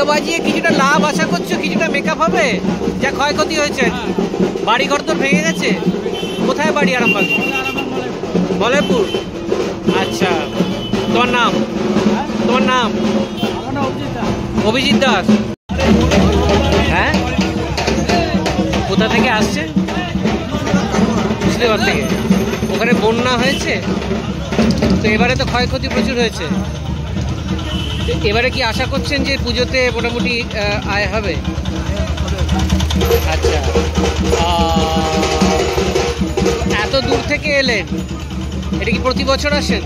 এগুলো বাজিয়ে কিছুটা লাভ আশা করছো, কিছুটা মেকআপ হবে? যা ক্ষয়ক্ষতি হয়েছে, বাড়ি ঘর তো ভেঙে গেছে। কোথায় বাড়ি আরামবাগ? মলয়পুর। আচ্ছা, তোমার নাম? তোমার নাম? অভিজিৎ দাস। হ্যাঁ, কোথা থেকে আসছে? মুর্শিদাবাদ থেকে। ওখানে বন্যা হয়েছে তো, এবারে তো ক্ষয়ক্ষতি প্রচুর হয়েছে। এবারে কি আশা করছেন যে পুজোতে মোটামুটি আয় হবে? আচ্ছা, এত দূর থেকে এলেন, এটা কি প্রতি বছর আসেন?